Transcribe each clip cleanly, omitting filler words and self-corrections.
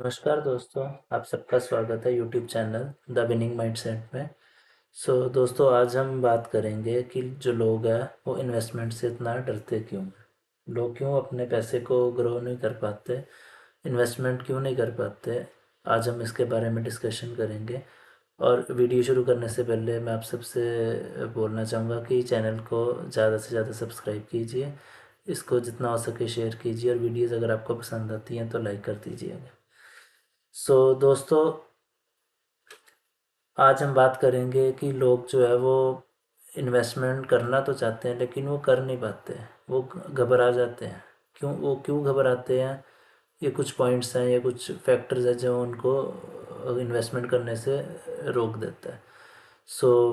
नमस्कार दोस्तों, आप सबका स्वागत है YouTube channel the winning mindset में। दोस्तों, आज हम बात करेंगे कि जो लोग हैं वो इन्वेस्टमेंट से इतना डरते क्यों हैं। लोग क्यों अपने पैसे को ग्रो नहीं कर पाते, इन्वेस्टमेंट क्यों नहीं कर पाते। आज हम इसके बारे में डिस्कशन करेंगे। और वीडियो शुरू करने से पहले मैं आप सबसे बोलना चाहूँगा कि चैनल को ज़्यादा से ज़्यादा सब्सक्राइब कीजिए, इसको जितना हो सके शेयर कीजिए और वीडियोज़ अगर आपको पसंद आती हैं तो लाइक कर दीजिएगा। दोस्तों, आज हम बात करेंगे कि लोग जो है वो इन्वेस्टमेंट करना तो चाहते हैं लेकिन वो कर नहीं पाते, वो घबरा जाते हैं। क्यों घबराते हैं? ये कुछ पॉइंट्स हैं, ये कुछ फैक्टर्स हैं जो उनको इन्वेस्टमेंट करने से रोक देता है। सो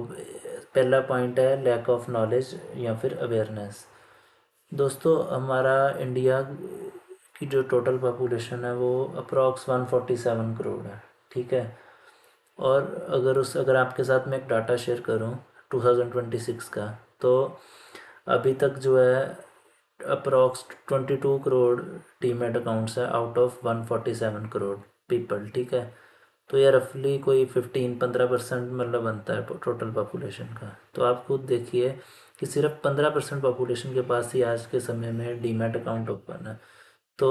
पहला पॉइंट है लैक ऑफ नॉलेज या फिर अवेयरनेस। दोस्तों, हमारा इंडिया की जो टोटल पॉपुलेशन है वो अप्रॉक्स 147 करोड़ है। ठीक है। और अगर आपके साथ मैं एक डाटा शेयर करूं 2026 का, तो अभी तक जो है अप्रॉक्स 22 करोड़ डीमैट अकाउंट्स है आउट ऑफ 147 करोड़ पीपल। ठीक है। तो ये रफली कोई 15-15% मतलब बनता है टोटल पॉपुलेशन का। तो आप खुद देखिए कि सिर्फ 15% पॉपुलेशन के पास ही आज के समय में डीमैट अकाउंट ओपन है। तो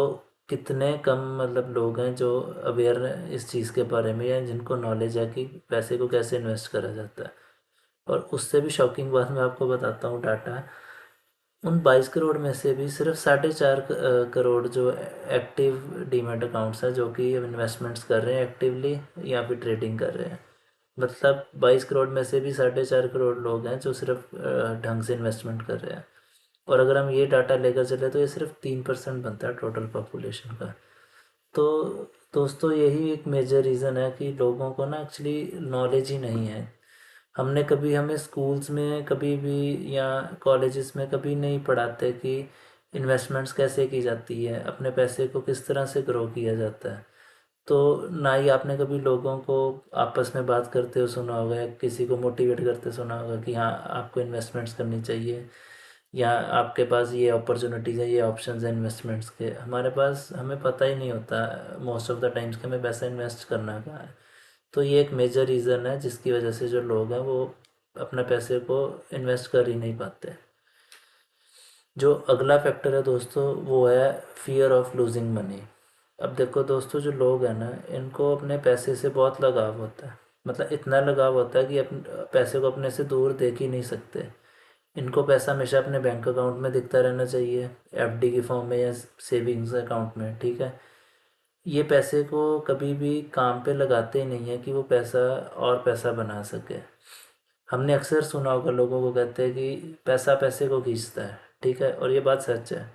कितने कम मतलब लोग हैं जो अवेयर हैं इस चीज़ के बारे में या जिनको नॉलेज है कि पैसे को कैसे इन्वेस्ट करा जाता है। और उससे भी शॉकिंग बात मैं आपको बताता हूँ डाटा। उन 22 करोड़ में से भी सिर्फ 4.5 करोड़ जो एक्टिव डीमैट अकाउंट्स हैं जो कि इन्वेस्टमेंट्स कर रहे हैं एक्टिवली या फिर ट्रेडिंग कर रहे हैं। मतलब 22 करोड़ में से भी 4.5 करोड़ लोग हैं जो सिर्फ ढंग से इन्वेस्टमेंट कर रहे हैं। और अगर हम ये डाटा लेकर चले तो ये सिर्फ 3% बनता है टोटल पॉपुलेशन का। तो दोस्तों, यही एक मेजर रीज़न है कि लोगों को ना एक्चुअली नॉलेज ही नहीं है। हमें स्कूल्स में कभी भी या कॉलेजेस में कभी नहीं पढ़ाते कि इन्वेस्टमेंट्स कैसे की जाती है, अपने पैसे को किस तरह से ग्रो किया जाता है। तो ना ही आपने कभी लोगों को आपस में बात करते हुए सुना होगा या किसी को मोटिवेट करते सुना होगा कि हाँ, आपको इन्वेस्टमेंट्स करनी चाहिए या आपके पास ये अपॉर्चुनिटीज़ है, ये ऑप्शंस हैं इन्वेस्टमेंट्स के। हमें पता ही नहीं होता मोस्ट ऑफ द टाइम्स कि हमें पैसा इन्वेस्ट करना कहाँ है। तो ये एक मेजर रीज़न है जिसकी वजह से जो लोग हैं वो अपने पैसे को इन्वेस्ट कर ही नहीं पाते। जो अगला फैक्टर है दोस्तों वो है फियर ऑफ लूजिंग मनी। अब देखो दोस्तों, जो लोग हैं ना इनको अपने पैसे से बहुत लगाव होता है। मतलब इतना लगाव होता है कि अपने पैसे को अपने से दूर देख ही नहीं सकते। इनको पैसा हमेशा अपने बैंक अकाउंट में दिखता रहना चाहिए, एफडी की फॉर्म में या सेविंग्स अकाउंट में। ठीक है। ये पैसे को कभी भी काम पे लगाते ही नहीं है कि वो पैसा और पैसा बना सके। हमने अक्सर सुना होगा लोगों को कहते हैं कि पैसा पैसे को खींचता है। ठीक है। और ये बात सच है।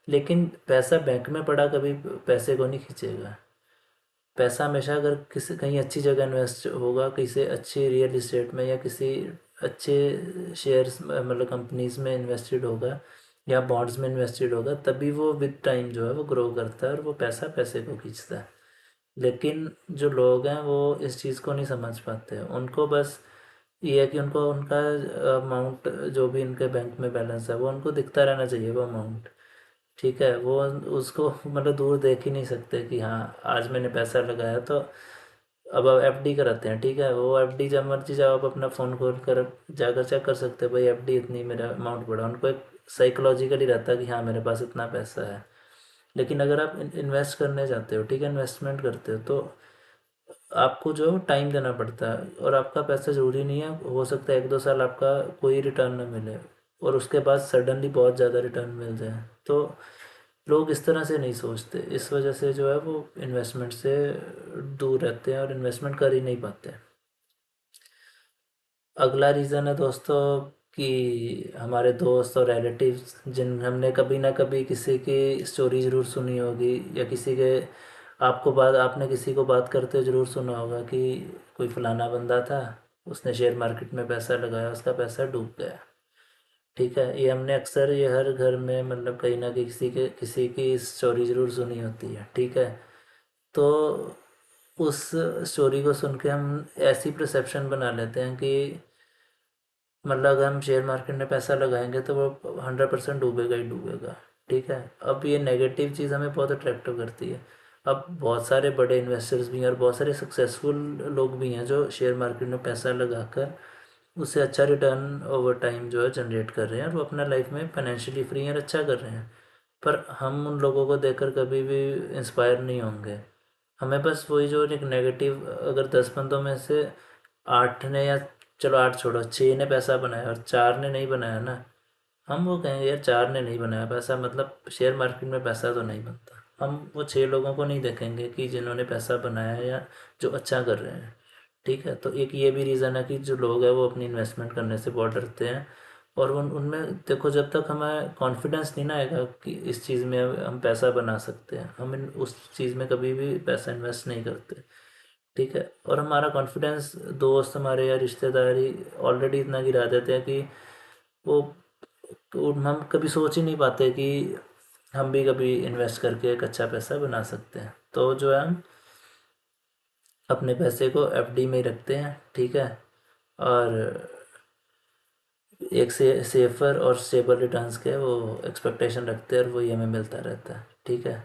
लेकिन पैसा बैंक में पड़ा कभी पैसे को नहीं खींचेगा। पैसा हमेशा अगर किसी कहीं अच्छी जगह इन्वेस्ट होगा, किसी अच्छे रियल इस्टेट में या किसी अच्छे शेयर्स मतलब कंपनीज में इन्वेस्टेड होगा या बॉन्ड्स में इन्वेस्टेड होगा, तभी वो विद टाइम जो है वो ग्रो करता है और वो पैसा पैसे को खींचता है। लेकिन जो लोग हैं वो इस चीज़ को नहीं समझ पाते। उनको बस ये है कि उनको उनका अमाउंट जो भी उनके बैंक में बैलेंस है वो उनको दिखता रहना चाहिए, वो अमाउंट। ठीक है। वो उसको मतलब दूर देख ही नहीं सकते कि हाँ, आज मैंने पैसा लगाया तो अब एफडी कराते हैं। ठीक है। वो एफडी जब मर्जी जाओ आप अपना फ़ोन खोल कर जाकर चेक कर सकते हैं भाई एफडी इतनी मेरा अमाउंट बढ़ा। उनको एक साइकोलॉजिकली रहता है कि हाँ, मेरे पास इतना पैसा है। लेकिन अगर आप इन्वेस्ट करने जाते हो, ठीक है, इन्वेस्टमेंट करते हो, तो आपको जो टाइम देना पड़ता है और आपका पैसा ज़रूरी नहीं है, हो सकता है 1-2 साल आपका कोई रिटर्न ना मिले और उसके बाद सडनली बहुत ज़्यादा रिटर्न मिल जाए। तो लोग इस तरह से नहीं सोचते, इस वजह से जो है वो इन्वेस्टमेंट से दूर रहते हैं और इन्वेस्टमेंट कर ही नहीं पाते। अगला रीज़न है दोस्तों कि हमारे दोस्त और रिलेटिव्स जिन हमने कभी ना कभी किसी की स्टोरी ज़रूर सुनी होगी या किसी के आपने किसी को बात करते हुए ज़रूर सुना होगा कि कोई फलाना बंदा था, उसने शेयर मार्केट में पैसा लगाया, उसका पैसा डूब गया। ठीक है। ये हमने अक्सर ये हर घर में मतलब कहीं ना कहीं किसी की स्टोरी ज़रूर सुनी होती है। ठीक है। तो उस स्टोरी को सुन के हम ऐसी परसेप्शन बना लेते हैं कि मतलब अगर हम शेयर मार्केट में पैसा लगाएंगे तो वो 100% डूबेगा ही डूबेगा। ठीक है। अब ये नेगेटिव चीज़ हमें बहुत अट्रैक्टिव करती है। अब बहुत सारे बड़े इन्वेस्टर्स भी हैं और बहुत सारे सक्सेसफुल लोग भी हैं जो शेयर मार्केट में पैसा लगाकर उससे अच्छा रिटर्न ओवर टाइम जो है जनरेट कर रहे हैं, और वो अपना लाइफ में फाइनेंशियली फ्री और अच्छा कर रहे हैं। पर हम उन लोगों को देखकर कभी भी इंस्पायर नहीं होंगे। हमें बस वही जो एक नेगेटिव, अगर 10 बंदों में से 8 ने, या चलो 8 छोड़ो, 6 ने पैसा बनाया और 4 ने नहीं बनाया ना, हम वो कहेंगे यार 4 ने नहीं बनाया पैसा, मतलब शेयर मार्केट में पैसा तो नहीं बनता। हम वो 6 लोगों को नहीं देखेंगे कि जिन्होंने पैसा बनाया या जो अच्छा कर रहे हैं। ठीक है, तो एक ये भी रीज़न है कि जो लोग हैं वो अपनी इन्वेस्टमेंट करने से बहुत डरते हैं। और उनमें देखो, जब तक हमें कॉन्फिडेंस नहीं ना आएगा कि इस चीज़ में हम पैसा बना सकते हैं, हम उस चीज़ में कभी भी पैसा इन्वेस्ट नहीं करते। ठीक है, और हमारा कॉन्फिडेंस दोस्त हमारे या रिश्तेदारी ऑलरेडी इतना गिरा देते हैं कि वो हम कभी सोच ही नहीं पाते कि हम भी कभी इन्वेस्ट करके एक अच्छा पैसा बना सकते हैं। तो जो है हम अपने पैसे को एफडी में ही रखते हैं। ठीक है, और एक से सेफर और स्टेबल रिटर्न्स के वो एक्सपेक्टेशन रखते हैं, और वही हमें मिलता रहता है। ठीक है,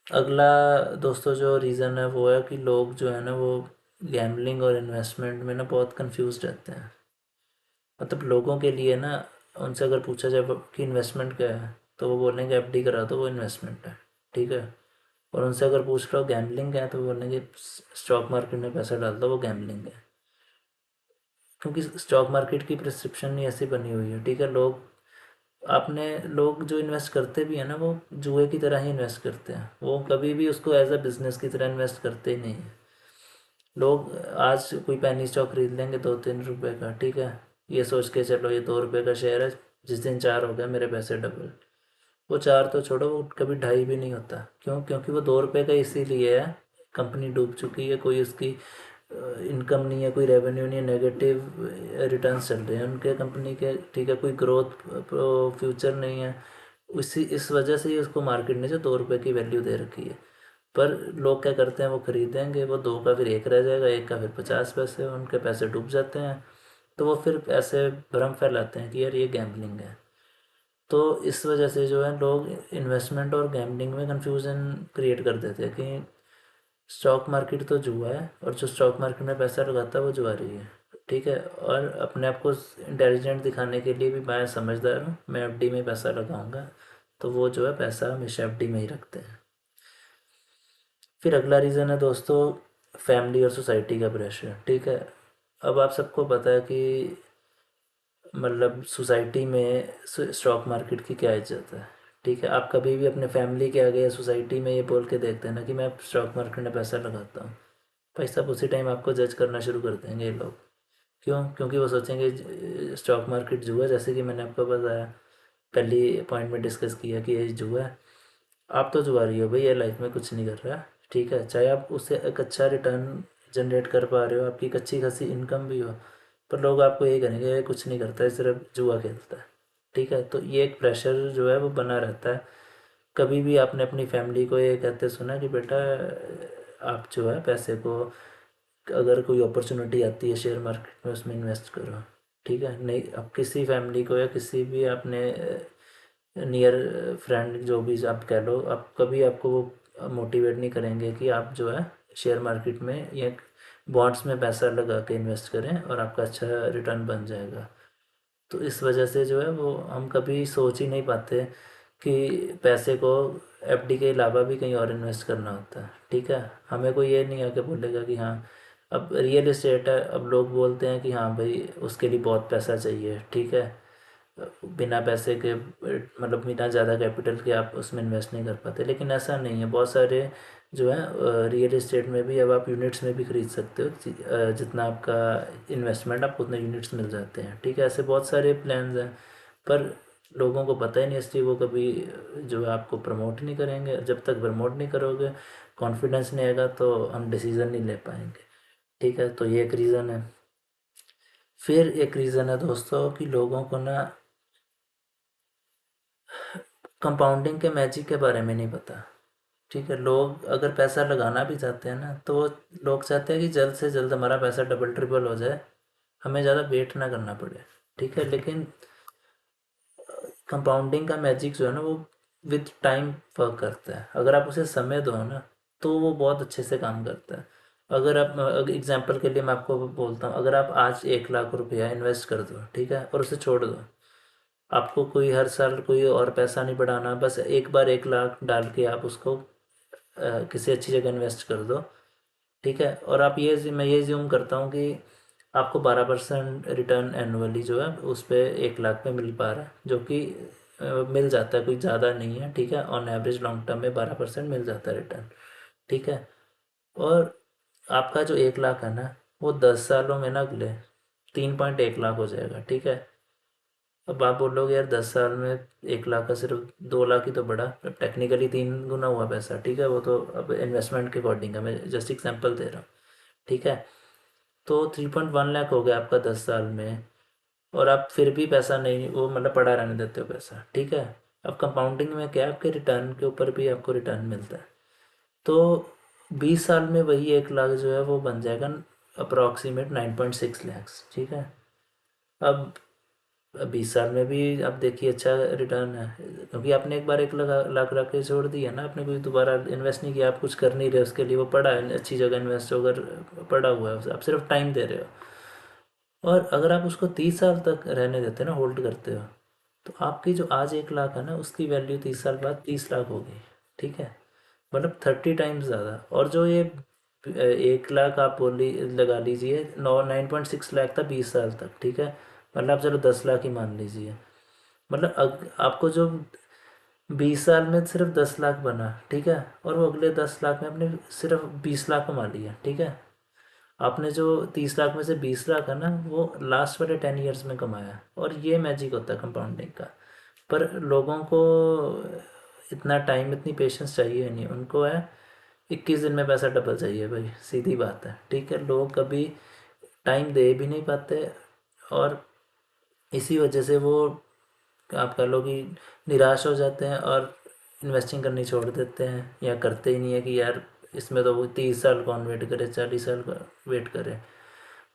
अगला दोस्तों जो रीज़न है वो है कि लोग जो है ना वो गैम्बलिंग और इन्वेस्टमेंट में ना बहुत कंफ्यूज रहते हैं। मतलब लोगों के लिए ना, उनसे अगर पूछा जाए कि इन्वेस्टमेंट क्या है, तो वो बोलेंगे एफडी करा दो, वो इन्वेस्टमेंट है। ठीक है, और उनसे अगर पूछ लो गैम्बलिंग क्या है, तो वो बोलेंगे स्टॉक मार्केट में पैसा डाल दो, वो गैम्बलिंग है। क्योंकि स्टॉक मार्केट की प्रिस्क्रिप्शन ही ऐसी बनी हुई है। ठीक है, लोग जो इन्वेस्ट करते भी हैं ना, वो जुए की तरह ही इन्वेस्ट करते हैं। वो कभी भी उसको एज अ बिजनेस की तरह इन्वेस्ट करते ही नहीं हैं। लोग आज कोई पेनी स्टॉक खरीद लेंगे 2-3 रुपए का। ठीक है, ये सोच के चलो ये 2 रुपए का शेयर है, जिस दिन 4 हो गया मेरे पैसे डबल। वो 4 तो छोड़ो, वो कभी ढाई भी नहीं होता। क्यों? क्योंकि वो 2 रुपए का इसीलिए है, कंपनी डूब चुकी है, कोई उसकी इनकम नहीं है, कोई रेवेन्यू नहीं है, नेगेटिव रिटर्न्स चल रहे हैं उनके कंपनी के। ठीक है, कोई ग्रोथ फ्यूचर नहीं है। इस वजह से ही उसको मार्केट ने जो 2 रुपए की वैल्यू दे रखी है। पर लोग क्या करते हैं, वो खरीदेंगे, वो 2 का फिर 1 रह जाएगा, 1 का फिर 50 पैसे, उनके पैसे डूब जाते हैं। तो वो फिर ऐसे भ्रम फैलाते हैं कि यार ये गैम्बलिंग है। तो इस वजह से जो है लोग इन्वेस्टमेंट और गैम्बलिंग में कंफ्यूजन क्रिएट कर देते हैं कि स्टॉक मार्केट तो जुआ है, और जो स्टॉक मार्केट में पैसा लगाता है वो जुआरी है। ठीक है, और अपने आप को इंटेलिजेंट दिखाने के लिए भी मैं समझदार हूँ, मैं एफडी में पैसा लगाऊंगा, तो वो जो है पैसा हमेशा एफडी में ही रखते हैं। फिर अगला रीज़न है दोस्तों, फैमिली और सोसाइटी का प्रेशर। ठीक है, अब आप सबको पता है कि मतलब सोसाइटी में स्टॉक मार्केट की क्या इज्जत है। ठीक है, आप कभी भी अपने फैमिली के आगे या सोसाइटी में ये बोल के देखते हैं ना कि मैं स्टॉक मार्केट में पैसा लगाता हूँ, भाई साहब उसी टाइम आपको जज करना शुरू कर देंगे ये लोग। क्यों? क्योंकि वो सोचेंगे स्टॉक मार्केट जुआ, जैसे कि मैंने आपको बताया, पहली पॉइंट में डिस्कस किया कि ये जुआ है। आप तो जुआ रही हो भाई, ये लाइफ में कुछ नहीं कर रहा। ठीक है, चाहे आप उससे एक अच्छा रिटर्न जनरेट कर पा रहे हो, आपकी एक अच्छी खासी इनकम भी हो, पर लोग आपको यही कहेंगे ये कुछ नहीं करता है, सिर्फ जुआ खेलता है। ठीक है, तो ये एक प्रेशर जो है वो बना रहता है। कभी भी आपने अपनी फैमिली को ये कहते सुना कि बेटा आप जो है पैसे को, अगर कोई अपॉर्चुनिटी आती है शेयर मार्केट में, उसमें इन्वेस्ट करो। ठीक है, नहीं, अब किसी फैमिली को या किसी भी आपने नियर फ्रेंड जो भी आप कह लो, आप कभी आपको वो मोटिवेट नहीं करेंगे कि आप जो है शेयर मार्केट में या बॉन्ड्स में पैसा लगा के इन्वेस्ट करें और आपका अच्छा रिटर्न बन जाएगा। तो इस वजह से जो है वो हम कभी सोच ही नहीं पाते कि पैसे को एफडी के अलावा भी कहीं और इन्वेस्ट करना होता है। ठीक है, हमें कोई ये नहीं आके बोलेगा कि हाँ, अब रियल इस्टेट है, अब लोग बोलते हैं कि हाँ भाई उसके लिए बहुत पैसा चाहिए। ठीक है, बिना पैसे के मतलब बिना ज़्यादा कैपिटल के आप उसमें इन्वेस्ट नहीं कर पाते, लेकिन ऐसा नहीं है। बहुत सारे जो है रियल इस्टेट में भी अब आप यूनिट्स में भी खरीद सकते हो, जितना आपका इन्वेस्टमेंट आपको उतने यूनिट्स मिल जाते हैं। ठीक है, ऐसे बहुत सारे प्लान्स हैं, पर लोगों को पता ही नहीं, इसलिए वो कभी जो है आपको प्रमोट नहीं करेंगे। जब तक प्रमोट नहीं करोगे, कॉन्फिडेंस नहीं आएगा, तो हम डिसीज़न नहीं ले पाएंगे। ठीक है, तो ये एक रीज़न है। फिर एक रीज़न है दोस्तों कि लोगों को ना कंपाउंडिंग के मैजिक के बारे में नहीं पता। ठीक है, लोग अगर पैसा लगाना भी चाहते हैं ना, तो लोग चाहते हैं कि जल्द से जल्द हमारा पैसा डबल ट्रिपल हो जाए, हमें ज़्यादा वेट ना करना पड़े। ठीक है, लेकिन कंपाउंडिंग का मैजिक जो है ना, वो विद टाइम वर्क करता है। अगर आप उसे समय दो ना तो वो बहुत अच्छे से काम करता है। अगर आप एग्जांपल के लिए मैं आपको बोलता हूँ, अगर आप आज 1 लाख रुपया इन्वेस्ट कर दो, ठीक है, और उसे छोड़ दो, आपको कोई हर साल कोई और पैसा नहीं बढ़ाना, बस एक बार 1 लाख डाल के आप उसको किसी अच्छी जगह इन्वेस्ट कर दो, ठीक है, और आप मैं ये ज्यूम करता हूँ कि आपको 12% रिटर्न एनुअली जो है उस पर 1 लाख पे मिल पा रहा है, जो कि मिल जाता है, कोई ज़्यादा नहीं है, ठीक है, ऑन एवरेज लॉन्ग टर्म में 12% मिल जाता है रिटर्न, ठीक है। और आपका जो 1 लाख है ना, वो 10 सालों में ना अगले 3.1 लाख हो जाएगा, ठीक है। अब आप बोलोगे यार 10 साल में 1 लाख का सिर्फ 2 लाख ही तो बढ़ा, टेक्निकली 3 गुना हुआ पैसा, ठीक है, वो तो अब इन्वेस्टमेंट के अकॉर्डिंग है, मैं जस्ट एग्जांपल दे रहा हूँ, ठीक है। तो 3.1 लाख हो गया आपका 10 साल में, और आप फिर भी पैसा नहीं, वो मतलब पड़ा रहने देते हो पैसा, ठीक है। अब कंपाउंडिंग में क्या है, आपके रिटर्न के ऊपर भी आपको रिटर्न मिलता है। तो 20 साल में वही 1 लाख जो है वो बन जाएगा अप्रॉक्सीमेट 9.6 लैक्स, ठीक है। अब 20 साल में भी आप देखिए अच्छा रिटर्न है, क्योंकि आपने एक बार 1 लाख रख के छोड़ दिया ना, आपने कुछ दोबारा इन्वेस्ट नहीं किया, आप कुछ कर नहीं रहे उसके लिए, वो पड़ा है अच्छी जगह इन्वेस्ट होकर पड़ा हुआ है, आप सिर्फ टाइम दे रहे हो। और अगर आप उसको 30 साल तक रहने देते हो ना, होल्ड करते हो, तो आपकी जो आज 1 लाख है ना, उसकी वैल्यू 30 साल बाद 30 लाख होगी, ठीक है, मतलब 30 टाइम्स ज़्यादा। और जो ये 1 लाख आप बोली लगा लीजिए, 9.6 लाख था 20 साल तक, ठीक है, मतलब आप चलो 10 लाख ही मान लीजिए, मतलब आपको जो 20 साल में सिर्फ 10 लाख बना, ठीक है, और वो अगले 10 लाख में आपने सिर्फ 20 लाख कमा लिया, ठीक है। आपने जो 30 लाख में से 20 लाख है ना, वो लास्ट वाले 10 ईयर्स में कमाया, और ये मैजिक होता है कंपाउंडिंग का। पर लोगों को इतना टाइम, इतनी पेशेंस चाहिए नहीं, उनको है 21 दिन में पैसा डबल चाहिए भाई, सीधी बात है, ठीक है। लोग कभी टाइम दे भी नहीं पाते, और इसी वजह से वो आप कह लो कि निराश हो जाते हैं और इन्वेस्टिंग करनी छोड़ देते हैं, या करते ही नहीं है कि यार इसमें तो वो 30 साल कौन वेट करे, 40 साल का वेट करे।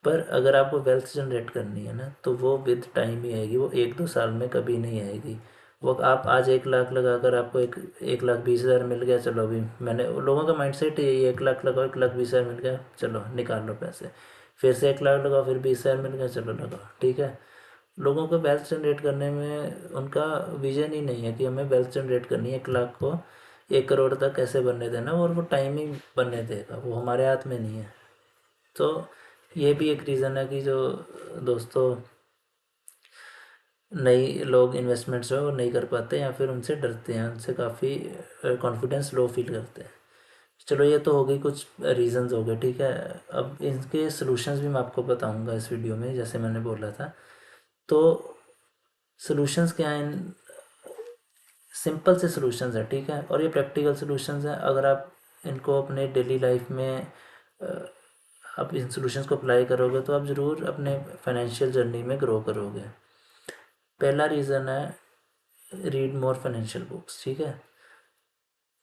पर अगर आपको वेल्थ जनरेट करनी है ना, तो वो विद टाइम ही आएगी, वो 1-2 साल में कभी नहीं आएगी। वो आप आज 1 लाख लगाकर आपको 1,20,000 मिल गया, चलो अभी मैंने, लोगों का माइंडसेट यही है, 1 लाख लगाओ, 1,20,000 मिल गया, चलो निकाल लो पैसे, फिर से 1 लाख लगाओ, फिर 20,000 मिल गया, चलो लगाओ, ठीक है। लोगों को वेल्थ जनरेट करने में उनका विजन ही नहीं है कि हमें वेल्थ जनरेट करनी है, 1 लाख को 1 करोड़ तक कैसे बनने देना, और वो टाइम ही बनने देगा, वो हमारे हाथ में नहीं है। तो ये भी एक रीज़न है कि जो दोस्तों नई लोग इन्वेस्टमेंट्स जो है वो नहीं कर पाते, या फिर उनसे डरते हैं, उनसे काफ़ी कॉन्फिडेंस लो फील करते हैं। चलो ये तो हो गई, कुछ रीजंस हो गए, ठीक है। अब इनके सॉल्यूशंस भी मैं आपको बताऊंगा इस वीडियो में, जैसे मैंने बोला था। तो सॉल्यूशंस क्या हैं, सिंपल से सॉल्यूशंस हैं, ठीक है, और ये प्रैक्टिकल सॉल्यूशंस हैं। अगर आप इनको अपने डेली लाइफ में आप इन सॉल्यूशंस को अप्लाई करोगे तो आप ज़रूर अपने फाइनेंशियल जर्नी में ग्रो करोगे। पहला रीज़न है रीड मोर फाइनेंशियल बुक्स, ठीक है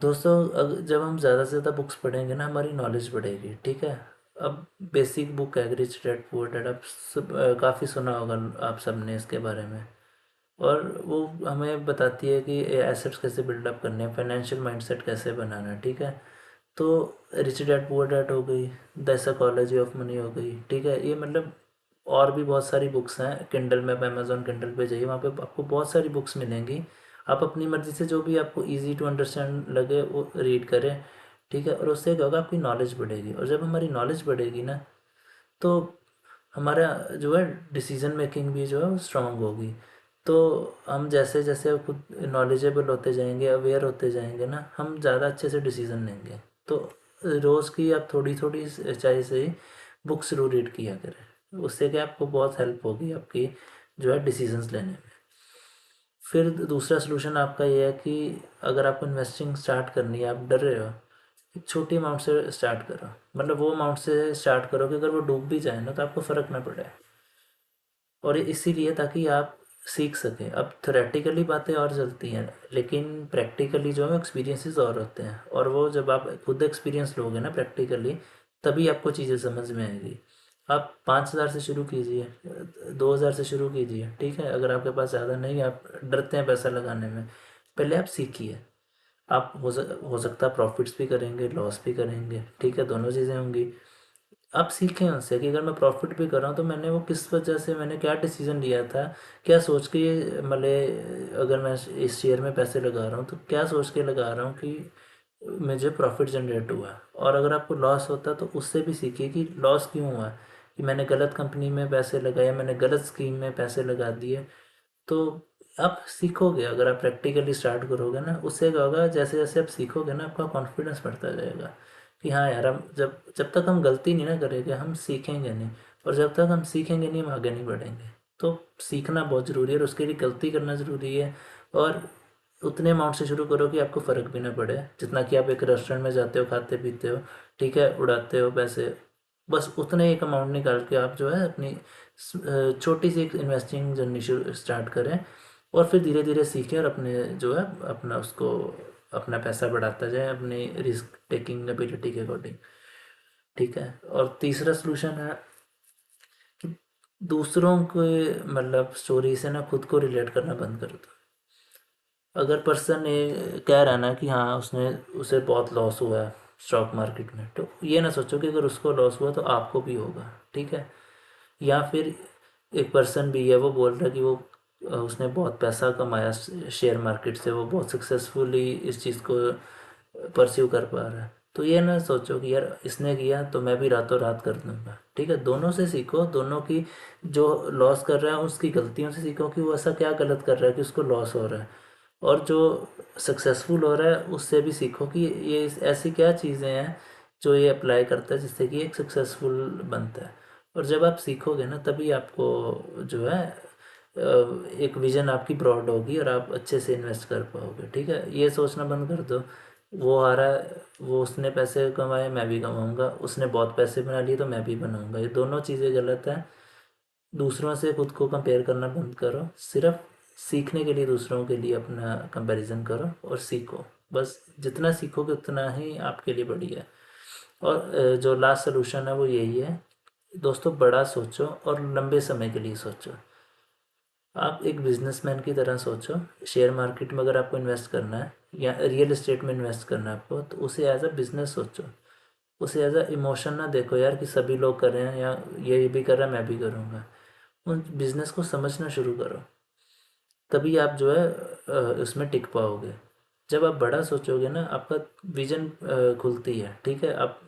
दोस्तों। जब हम ज़्यादा से ज़्यादा बुक्स पढ़ेंगे ना, हमारी नॉलेज बढ़ेगी, ठीक है। अब बेसिक बुक है रिच डैड पुअर डैड, आप सब काफ़ी सुना होगा आप सब ने इसके बारे में। और वो हमें बताती है कि एसेट्स कैसे बिल्डअप करने हैं, फाइनेंशियल माइंडसेट कैसे बनाना है, ठीक है। तो रिच डैड पुअर डैड हो गई, द साइकोलॉजी ऑफ मनी हो गई, ठीक है, ये मतलब और भी बहुत सारी बुक्स हैं किंडल में, आप अमेजोन किंडल पे जाइए, वहाँ पे आपको बहुत सारी बुक्स मिलेंगी। आप अपनी मर्ज़ी से जो भी आपको इजी टू अंडरस्टैंड लगे वो रीड करें, ठीक है, और उससे क्या होगा, आपकी नॉलेज बढ़ेगी, और जब हमारी नॉलेज बढ़ेगी ना, तो हमारा जो है डिसीजन मेकिंग भी जो है वो स्ट्रांग होगी। तो हम जैसे जैसे खुद नॉलेजेबल होते जाएंगे, अवेयर होते जाएंगे ना, हम ज़्यादा अच्छे से डिसीजन लेंगे। तो रोज़ की आप थोड़ी थोड़ी चाहे से बुक्स जरूर रीड किया करें, उससे क्या आपको बहुत हेल्प होगी आपकी जो है डिसीजंस लेने में। फिर दूसरा सलूशन आपका ये है कि अगर आपको इन्वेस्टिंग स्टार्ट करनी है, आप डर रहे हो, एक छोटी अमाउंट से स्टार्ट करो, मतलब वो अमाउंट से स्टार्ट करो कि अगर वो डूब भी जाए ना तो आपको फ़र्क ना पड़े। और ये इसीलिए ताकि आप सीख सकें। अब थ्योरेटिकली बातें और चलती हैं, लेकिन प्रैक्टिकली जो है एक्सपीरियंसेस और होते हैं, और वो जब आप खुद एक्सपीरियंस लोगे ना प्रैक्टिकली, तभी आपको चीज़ें समझ में आएगी। आप 5,000 से शुरू कीजिए, 2,000 से शुरू कीजिए, ठीक है, अगर आपके पास ज़्यादा नहीं है, आप डरते हैं पैसा लगाने में, पहले आप सीखिए। आप हो सकता है प्रॉफिट्स भी करेंगे, लॉस भी करेंगे, ठीक है, दोनों चीज़ें होंगी। आप सीखें उनसे कि अगर मैं प्रॉफिट भी कर रहा हूँ तो मैंने वो किस वजह से, मैंने क्या डिसीजन लिया था, क्या सोच के ये मतलब अगर मैं इस शेयर में पैसे लगा रहा हूँ तो क्या सोच के लगा रहा हूँ कि मुझे प्रॉफिट जनरेट हुआ है। और अगर आपको लॉस होता है तो उससे भी सीखिए कि लॉस क्यों हुआ है, कि मैंने गलत कंपनी में पैसे लगाए, मैंने गलत स्कीम में पैसे लगा दिए। तो आप सीखोगे, अगर आप प्रैक्टिकली स्टार्ट करोगे ना, उससे क्या होगा, जैसे जैसे आप सीखोगे ना आपका कॉन्फिडेंस बढ़ता जाएगा कि हाँ यार, हम जब जब तक हम गलती नहीं ना करेंगे हम सीखेंगे नहीं। और जब तक हम सीखेंगे नहीं हम आगे नहीं बढ़ेंगे। तो सीखना बहुत ज़रूरी है और उसके लिए गलती करना ज़रूरी है। और उतने अमाउंट से शुरू करो कि आपको फ़र्क भी ना पड़े, जितना कि आप एक रेस्टोरेंट में जाते हो, खाते पीते हो, ठीक है, उड़ाते हो पैसे। बस उतने एक अमाउंट निकाल के आप जो है अपनी छोटी सी एक इन्वेस्टिंग जर्नी शुरू स्टार्ट करें। और फिर धीरे धीरे सीखें और अपने जो है अपना उसको अपना पैसा बढ़ाता जाए अपनी रिस्क टेकिंग एबिलिटी के अकॉर्डिंग, ठीक है। और तीसरा सोल्यूशन है कि दूसरों के मतलब स्टोरी से ना खुद को रिलेट करना बंद कर दो। अगर पर्सन ये कह रहा है ना कि हाँ उसने उसे बहुत लॉस हुआ है स्टॉक मार्केट में, तो ये ना सोचो कि अगर उसको लॉस हुआ तो आपको भी होगा, ठीक है। या फिर एक पर्सन भी है वो बोल रहा है कि वो उसने बहुत पैसा कमाया शेयर मार्केट से, वो बहुत सक्सेसफुली इस चीज़ को परस्यू कर पा रहा है। तो ये ना सोचो कि यार इसने किया तो मैं भी रातों रात कर दूंगा, ठीक है। दोनों से सीखो, दोनों की जो लॉस कर रहा है उसकी गलतियों से सीखो कि वो ऐसा क्या गलत कर रहा है कि उसको लॉस हो रहा है। और जो सक्सेसफुल हो रहा है उससे भी सीखो कि ये ऐसी क्या चीज़ें हैं जो ये अप्लाई करता है जिससे कि एक सक्सेसफुल बनता है। और जब आप सीखोगे ना तभी आपको जो है एक विजन आपकी ब्रॉड होगी और आप अच्छे से इन्वेस्ट कर पाओगे, ठीक है। ये सोचना बंद कर दो वो आ रहा है, वो उसने पैसे कमाए मैं भी कमाऊंगा, उसने बहुत पैसे बना लिए तो मैं भी बनाऊंगा, ये दोनों चीज़ें गलत है। दूसरों से खुद को कंपेयर करना बंद करो, सिर्फ सीखने के लिए दूसरों के लिए अपना कंपैरिजन करो और सीखो। बस जितना सीखोगे उतना ही आपके लिए बढ़िया है। और जो लास्ट सोल्यूशन है वो यही है, दोस्तों बड़ा सोचो और लंबे समय के लिए सोचो। आप एक बिजनेसमैन की तरह सोचो। शेयर मार्केट में अगर आपको इन्वेस्ट करना है या रियल एस्टेट में इन्वेस्ट करना है आपको, तो उसे एज अ बिजनेस सोचो। उसे एज अ इमोशन ना देखो यार कि सभी लोग कर रहे हैं या ये भी कर रहा है मैं भी करूँगा। उन बिजनेस को समझना शुरू करो, तभी आप जो है उसमें टिक पाओगे। जब आप बड़ा सोचोगे ना आपका विजन खुलती है, ठीक है। आप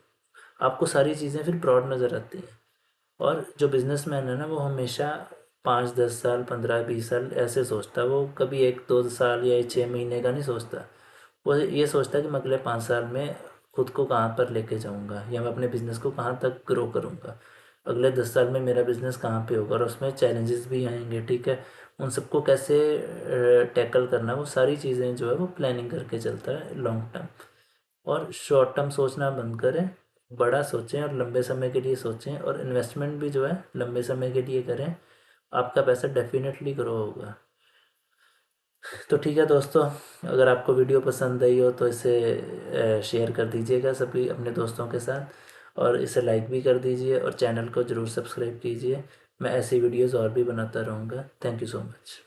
आपको सारी चीज़ें फिर ब्रॉड नज़र आती हैं। और जो बिजनेसमैन है ना वो हमेशा 5-10 साल 15-20 साल ऐसे सोचता है, वो कभी 1-2 साल या 6 महीने का नहीं सोचता। वो ये सोचता है कि मैं अगले 5 साल में खुद को कहाँ पर लेके जाऊँगा या मैं अपने बिज़नेस को कहाँ तक ग्रो करूँगा, अगले 10 साल में मेरा बिज़नेस कहाँ पे होगा और उसमें चैलेंजेस भी आएंगे, ठीक है। उन सबको कैसे टैकल करना, वो सारी चीज़ें जो है वो प्लानिंग करके चलता है लॉन्ग टर्म। और शॉर्ट टर्म सोचना बंद करें, बड़ा सोचें और लंबे समय के लिए सोचें, और इन्वेस्टमेंट भी जो है लंबे समय के लिए करें। आपका पैसा डेफिनेटली ग्रो होगा। तो ठीक है दोस्तों, अगर आपको वीडियो पसंद आई हो तो इसे शेयर कर दीजिएगा सभी अपने दोस्तों के साथ, और इसे लाइक भी कर दीजिए और चैनल को ज़रूर सब्सक्राइब कीजिए। मैं ऐसी वीडियोज़ और भी बनाता रहूँगा। Thank you so much.